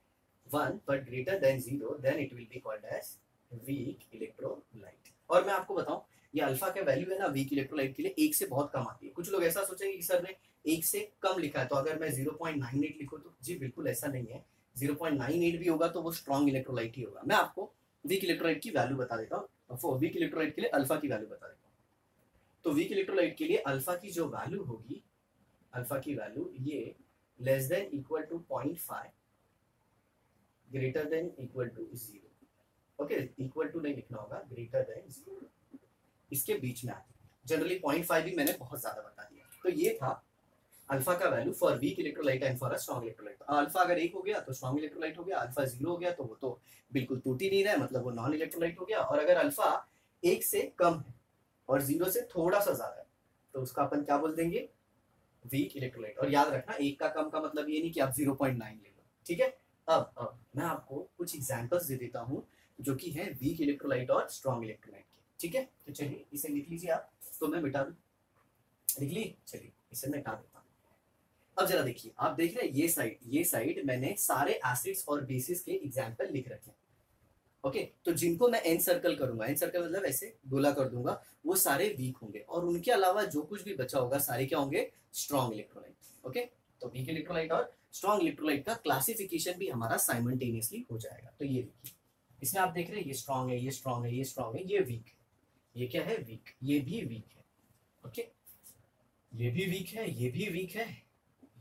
1 but greater than 0 then it will be called as weak electrolyte। और मैं आपको बताऊं, ये अल्फा का वैल्यू है ना वीक इलेक्ट्रोलाइट के लिए 1 से बहुत कम आती है। कुछ लोग ऐसा सोचेंगे कि सर ने 1 से कम लिखा है तो अगर मैं 0.98 लिखूं तो जी बिल्कुल ऐसा नहीं है। 0.98 भी होगा तो वो स्ट्रॉन्ग इलेक्ट्रोलाइट ही होगा। मैं आपको वीक इलेक्ट्रोलाइट की वैल्यू बता देता हूँ, वीक इलेक्ट्रोलाइट के लिए अल्फा की वैल्यू बता देता हूँ। तो वीक इलेक्ट्रोलाइट के लिए अल्फा की जो वैल्यू होगी, अल्फा की वैल्यू ये less than equal to 0.5 greater than equal to 0। Okay, equal to नहीं लिखना होगा, ग्रेटर देन 0 इसके बीच में आती है। जनरली 0.5 भी मैंने बहुत ज्यादा बता दिया। तो ये था अल्फा का value for weak electrolyte and for a strong electrolyte. Alpha अगर 1 हो गया तो स्ट्रॉन्ग इलेक्ट्रोलाइट हो गया, अल्फा 0 हो गया तो वो तो बिल्कुल टूट ही नहीं रहा है, मतलब वो नॉन इलेक्ट्रोलाइट हो गया। और अगर अल्फा 1 से कम है और 0 से थोड़ा सा ज्यादा है तो उसका अपन क्या बोल देंगे? Weak electrolyte. और याद रखना 1 का कम का मतलब ये नहीं कि आप 0.9 ले लो। ठीक है, अब मैं आपको कुछ एग्जांपल्स दे देता हूँ जो कि है वीक इलेक्ट्रोलाइट और स्ट्रॉन्ग इलेक्ट्रोलाइट के। ठीक है, तो चलिए इसे लिख लीजिए आप। तो मैं मिटा दूं, लिख ली? चलिए इसे मैं हटा देता हूँ। अब जरा देखिए, आप देख रहे हैं ये साइड मैंने सारे एसिड्स और बेसिस के एग्जाम्पल लिख रखे हैं। ओके, तो जिनको मैं एन सर्कल करूंगा, एन सर्कल मतलब ऐसे गोला कर दूंगा, वो सारे वीक होंगे और उनके अलावा जो कुछ भी बचा होगा सारे क्या होंगे? Strong electrolyte. ओके, तो वीक इलेक्ट्रोलाइट और स्ट्रॉन्ग इलेक्ट्रोलाइट का क्लासिफिकेशन भी हमारा साइमल्टेनियसली हो जाएगा। तो ये देखिए, इसमें आप देख रहे हैं ये स्ट्रॉन्ग है, ये स्ट्रॉन्ग है, ये स्ट्रॉन्ग है, ये वीक है। ये क्या है? वीक। ये भी वीक है। ओके, ये भी वीक है, ये भी वीक है,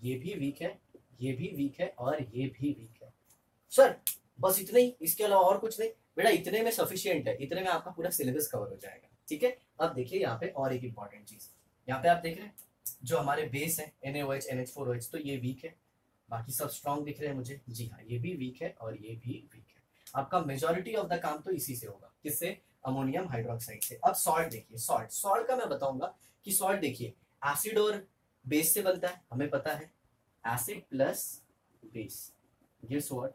ये भी वीक है, ये भी वीक है और ये भी वीक है। सर बस इतना ही, इसके अलावा और कुछ नहीं? बेटा इतने में सफिशिएंट है, इतने में आपका पूरा सिलेबस कवर हो जाएगा। ठीक है, अब देखिए यहाँ पे और एक इंपॉर्टेंट चीज, यहाँ पे आप देख रहे हैं जो हमारे बेस है NaOH NH4OH, तो ये वीक है, बाकी सब स्ट्रॉन्ग दिख रहे हैं मुझे। जी हाँ, ये भी वीक है और ये भी वीक है। आपका मेजोरिटी ऑफ द काम तो इसी से होगा। किससे? अमोनियम हाइड्रोक्साइड से। अब सॉल्ट देखिए, सॉल्ट का मैं बताऊंगा कि सॉल्ट देखिए एसिड और बेस से बनता है, हमें पता है, acid plus base gives what?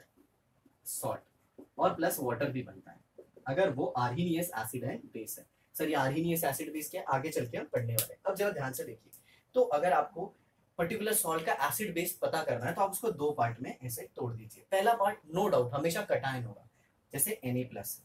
Salt. और प्लस वाटर भी बनता है अगर वो आर्हीनियस एसिड एंड बेस है। सर ये आर्हीनियस एसिड बेस क्या है? आगे चल के हम पढ़ने वाले हैं। अब जरा ध्यान से देखिए, तो अगर आपको पर्टिकुलर सॉल्ट का एसिड बेस पता करना है तो आप उसको 2 पार्ट में ऐसे तोड़ दीजिए। पहला पार्ट नो डाउट हमेशा कटायन होगा, जैसे Na+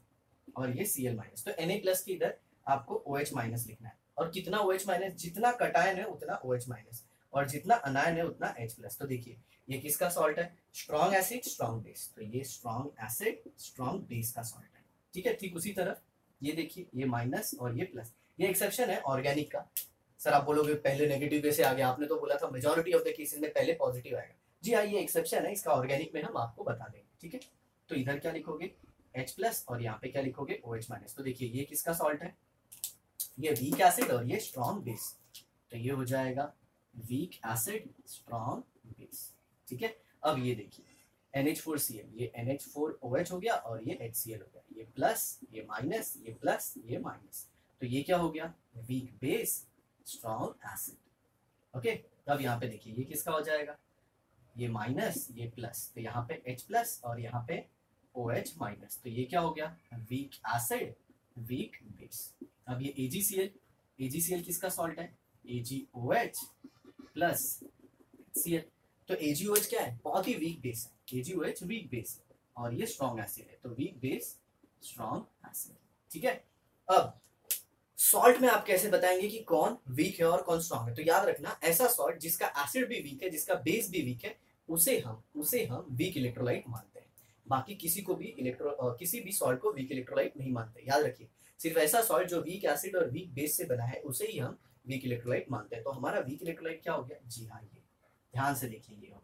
और ये Cl-। तो Na+ के इधर आपको OH- लिखना है, और कितना OH-? जितना कटायन है उतना OH-, और जितना अनायन है उतना H+। तो देखिए ये किसका सॉल्ट है? स्ट्रॉन्ग एसिड स्ट्रॉन्ग बेस, तो ये स्ट्रॉन्ग एसिड स्ट्रॉन्ग बेस का सॉल्ट है। ठीक है, ठीक उसी तरह ये देखिए, ये माइनस और ये प्लस। ये एक्सेप्शन है ऑर्गेनिक का। सर आप बोलोगे पहले नेगेटिव कैसे आ गया? आपने तो बोला था मेजॉरिटी ऑफ द केसेस में पहले पॉजिटिव आएगा। जी हाँ, ये एक्सेप्शन है, इसका ऑर्गेनिक में हम आपको बता देंगे। ठीक है, तो इधर क्या लिखोगे? H+ और यहाँ पे क्या लिखोगे? OH-। तो देखिए ये किसका सॉल्ट है? ये वीक एसिड और ये स्ट्रॉन्ग बेस, तो ये हो जाएगा वीक एसिड स्ट्रॉन्ग बेस। ठीक है, अब ये देखिए NH4Cl, ये NH4OH हो गया और ये HCl हो गया, ये प्लस ये माइनस, ये प्लस ये माइनस, तो ये क्या हो गया? Weak base strong acid. Okay, अब यहाँ पे देखिए ये किसका हो जाएगा? ये माइनस ये प्लस, तो यहाँ पे H+ और यहाँ पे OH-, तो ये क्या हो गया? Weak acid weak base. अब ये AgCl किसका सॉल्ट है? AgOH प्लस Cl, तो AgOH क्या है? बहुत ही वीक बेस है, AgOH वीक बेस है और ये स्ट्रॉन्ग एसिड है, तो वीक बेस स्ट्रॉन्ग एसिड। ठीक है, अब सॉल्ट में आप कैसे बताएंगे कि कौन वीक है और कौन स्ट्रॉन्ग है? तो याद रखना, ऐसा सॉल्ट जिसका एसिड भी वीक है, जिसका बेस भी वीक है, उसे हम वीक इलेक्ट्रोलाइट मानते हैं। बाकी किसी भी सॉल्ट को वीक इलेक्ट्रोलाइट नहीं मानते। याद रखिए, सिर्फ ऐसा सॉल्ट जो वीक एसिड और वीक बेस से बना है उसे ही हम वीक इलेक्ट्रोलाइट मानते हैं। तो हमारा वीक इलेक्ट्रोलाइट क्या हो गया? जी हाँ, ये ध्यान से देखिए ये।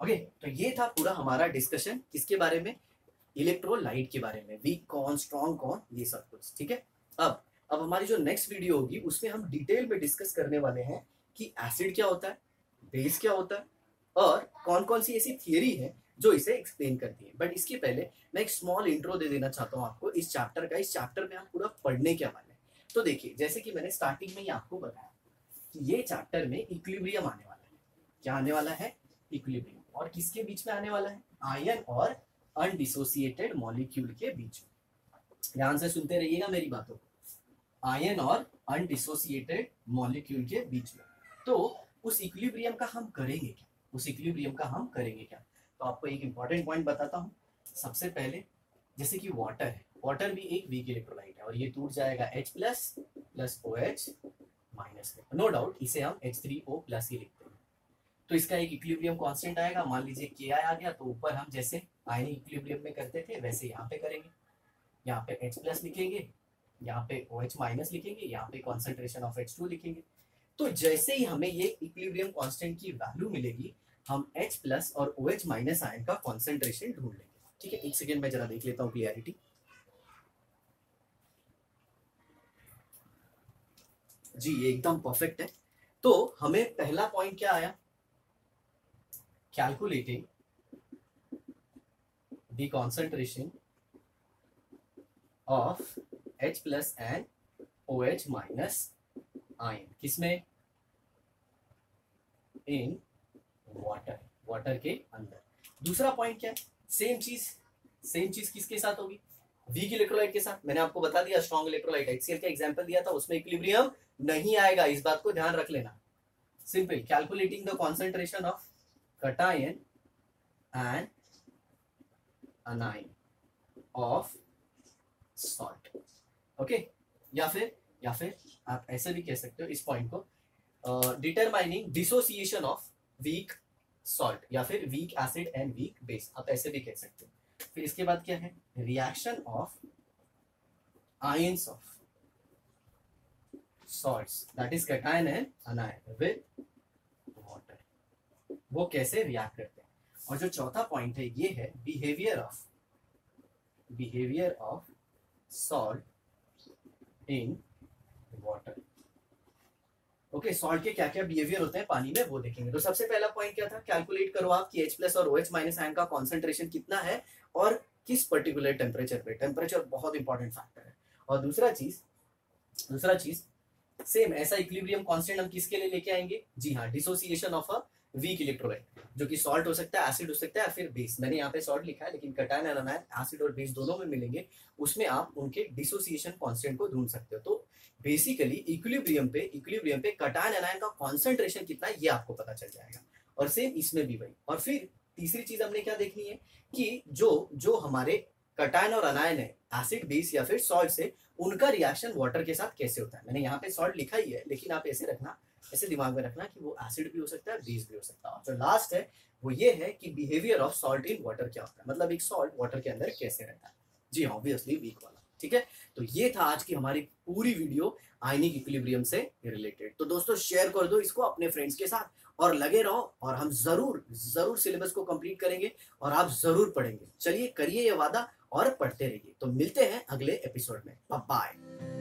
ओके तो ये था पूरा हमारा डिस्कशन किसके बारे में, इलेक्ट्रोलाइट के बारे में, वीक कौन स्ट्रॉन्ग कौन ये सब कुछ, ठीक है। अब हमारी जो नेक्स्ट वीडियो होगी उसमें हम डिटेल में डिस्कस करने वाले हैं कि एसिड क्या होता है, बेस क्या होता है, और कौन कौन सी ऐसी थियरी है जो इसे एक्सप्लेन करती है। बट इसके पहले मैं एक स्मॉल इंट्रो दे देना चाहता हूँ आपको इस चैप्टर का। इस चैप्टर में हम पूरा पढ़ने क्या वाले हैं। तो देखिए जैसे कि मैंने स्टार्टिंग में ही आपको बताया कि ये चैप्टर में इक्विलिब्रियम आने वाला है। क्या आने वाला है, इक्विलिब्रियम। और किसके बीच में आने वाला है, आयन और अनडिसोसिएटेड मॉलिक्यूल के बीच में। ध्यान से सुनते रहिएगा मेरी बातों को, आयन और अनडिसोसिएटेड मॉलिक्यूल के बीच में। तो उस इक्विलिब्रियम का हम करेंगे क्या, उस इक्विलिब्रियम का हम करेंगे क्या। तो आपको एक इंपॉर्टेंट पॉइंट बताता हूँ। सबसे पहले जैसे कि वाटर है, वाटर भी एक वीक इलेक्ट्रोलाइट है और ये टूट जाएगा H प्लस OH माइनस में। नो डाउट इसे हम H3O प्लस ही लिखते हैं। तो इसका एक इक्विलिब्रियम कांस्टेंट आएगा, मान लीजिए Ki आ गया, तो ऊपर हम जैसे आयनिक इक्विलिब्रियम में करते थे वैसे यहाँ पे करेंगे। यहाँ पे H प्लस लिखेंगे, यहाँ पे OH माइनस लिखेंगे, यहाँ पे कॉन्सेंट्रेशन ऑफ H2 लिखेंगे। तो जैसे ही हमें ये इक्विलिब्रियम कांस्टेंट की वैल्यू मिलेगी हम H प्लस और OH माइनस आयन का कॉन्सेंट्रेशन ढूंढ लेंगे। ठीक है, एक सेकेंड में जरा देख लेता हूँ क्लियरिटी। जी ये एकदम परफेक्ट है। तो हमें पहला पॉइंट क्या आया, calculating the concentration of H plus and OH minus ion, किसमें, इन वाटर, वाटर के अंदर। दूसरा पॉइंट क्या है, सेम चीज किसके साथ होगी, वीक इलेक्ट्रोलाइट के साथ। मैंने आपको बता दिया स्ट्रॉन्ग इलेक्ट्रोलाइट HCl का एग्जांपल दिया था, उसमें इक्विलिब्रियम नहीं आएगा, इस बात को ध्यान रख लेना। Simple, calculating the concentration of cation and अनायन of salt. Okay, या फिर आप ऐसे भी कह सकते हो इस पॉइंट को, determining dissociation of weak salt या फिर weak acid and weak base, आप ऐसे भी कह सकते हो। फिर इसके बाद क्या है, reaction of ions of salts that is cation and anion with water, वो कैसे रिएक्ट करते हैं। और जो चौथा पॉइंट है ये है behaviour of salt in water. Okay, salt के क्या क्या बिहेवियर होते हैं पानी में वो देखेंगे। तो सबसे पहला पॉइंट क्या था, कैलकुलेट करो आप कि H प्लस और OH माइनस आयन का कॉन्सेंट्रेशन कितना है और किस पर्टिकुलर टेम्परेचर पे। टेम्परेचर बहुत इंपॉर्टेंट फैक्टर है। और दूसरा चीज सेम ऐसा इक्विलिब्रियम कांस्टेंट हम किसके लिए लेके आएंगे, जी हाँ, dissociation of a weak electrolyte, जो कि सॉल्ट हो सकता है, एसिड हो सकता है, फिर बेस। मैंने यहाँ पे सॉल्ट लिखा है लेकिन कटायन और अनायन एसिड और बेस दोनों में मिलेंगे, उसमें आप उनके डिसोसिएशन कांस्टेंट को ढूंढ सकते हो। तो बेसिकली इक्विलिब्रियम पे कटायन अनायन का कॉन्सेंट्रेशन कितना है ये आपको पता चल जाएगा। और सेम इसमें भी वही। और फिर तीसरी चीज हमने क्या देखनी है कि जो हमारे कटायन और अनायन है एसिड बेस या फिर सॉल्ट से, उनका रिएक्शन वाटर के साथ कैसे होता है। मैंने यहाँ पे सॉल्ट लिखा ही है लेकिन आप ऐसे रखना, ऐसे दिमाग में रखना कि वो एसिड भी हो सकता है, बेस भी हो सकता है। और जो लास्ट है वो ये है कि behaviour of salt in water क्या होता है, मतलब एक सॉल्ट वाटर के अंदर कैसे रहता है। जी ऑब्वियसली वीक वाला। ठीक है, तो ये था आज की हमारी पूरी वीडियो आयनिक इक्विलिब्रियम से रिलेटेड। तो दोस्तों शेयर कर दो इसको अपने फ्रेंड्स के साथ और लगे रहो, और हम जरूर सिलेबस को कंप्लीट करेंगे और आप जरूर पढ़ेंगे। चलिए करिए ये वादा और पढ़ते रहिए। तो मिलते हैं अगले एपिसोड में, बाय।